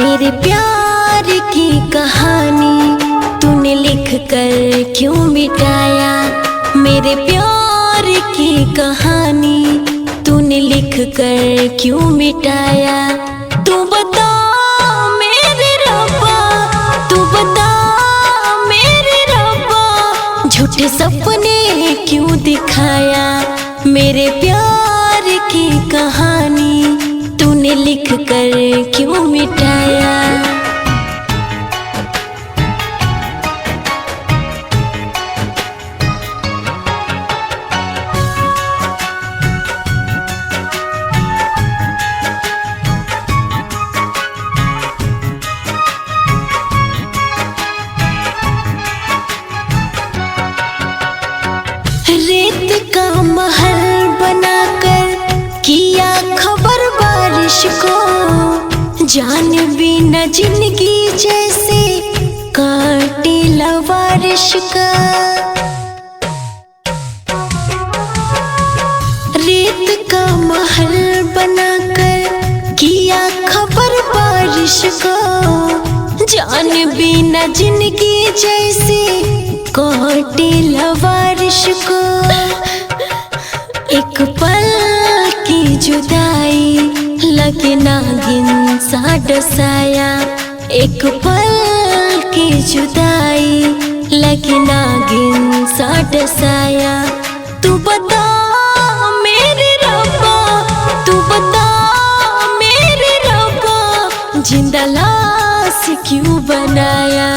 मेरे प्यार की कहानी तूने लिख कर क्यों मिटाया। मेरे प्यार की कहानी तूने लिख कर क्यों मिटाया। तू बता मेरे रब्बा, तू बता मेरे रब्बा, झूठे सपने क्यों दिखाया। मेरे प्यार की कहानी तूने लिख कर क्यों मिटाया। रेत का महल बनाकर किया खबर बारिश को, जान भी न जिंदगी जैसे काटे लवारिश का। रेत का महल बनाकर किया खबर बारिश को, जान भी न जिंदगी जैसे काटे लवारिश को। एक पल की जुदाई लगे नागिन सा डसाया। एक पल की जुदाई लगे नागिन सा डसाया। तू बता मेरे रब्बा, तू बता मेरे रब्बा, जिंदा लाश क्यों बनाया।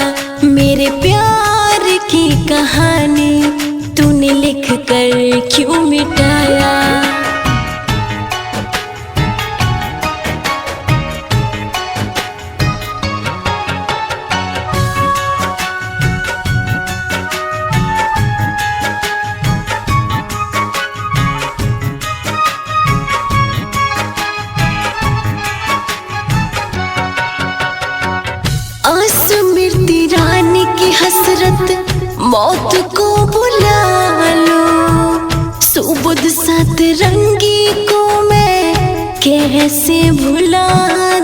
मेरे प्यार की कहानी तूने लिख कर क्यों मिटाया। स्मृति रानी की हसरत मौत को बुला लो। सुबुद सतरंगी को मैं कैसे भुला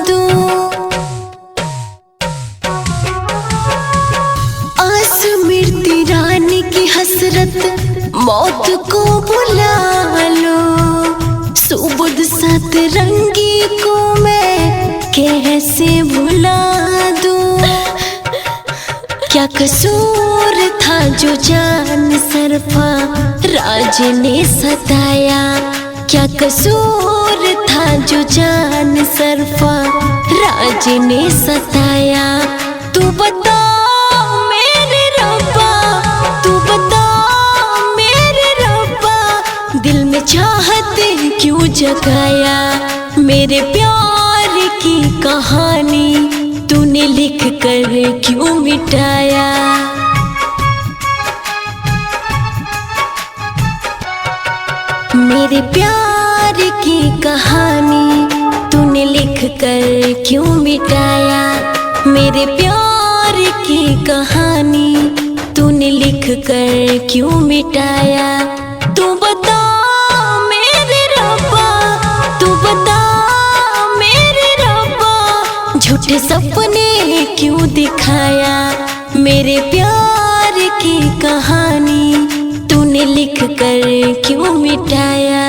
दूं। स्मृति रानी की हसरत मौत को बुला लो। सुबुद सतरंगी को मैं कैसे भुला दूं। क्या कसूर था जो जान सरफा राज ने सताया। क्या कसूर था जो जान सरफा राज ने सताया। तू बता मेरे रब्बा, तू बता मेरे रब्बा, दिल में चाहत क्यों जगाया। मेरे प्यार की कहानी तूने लिख कर क्यों मिटाया। मेरे प्यार की कहानी तूने लिख कर क्यों मिटाया। मेरे प्यार की कहानी तूने लिख कर क्यों मिटाया। तू बता मेरे रब्बा, तू बता मेरे रब्बा, झूठे सपने क्यों दिखाया। मेरे प्यार की कहानी तूने लिख कर क्यों मिटाया।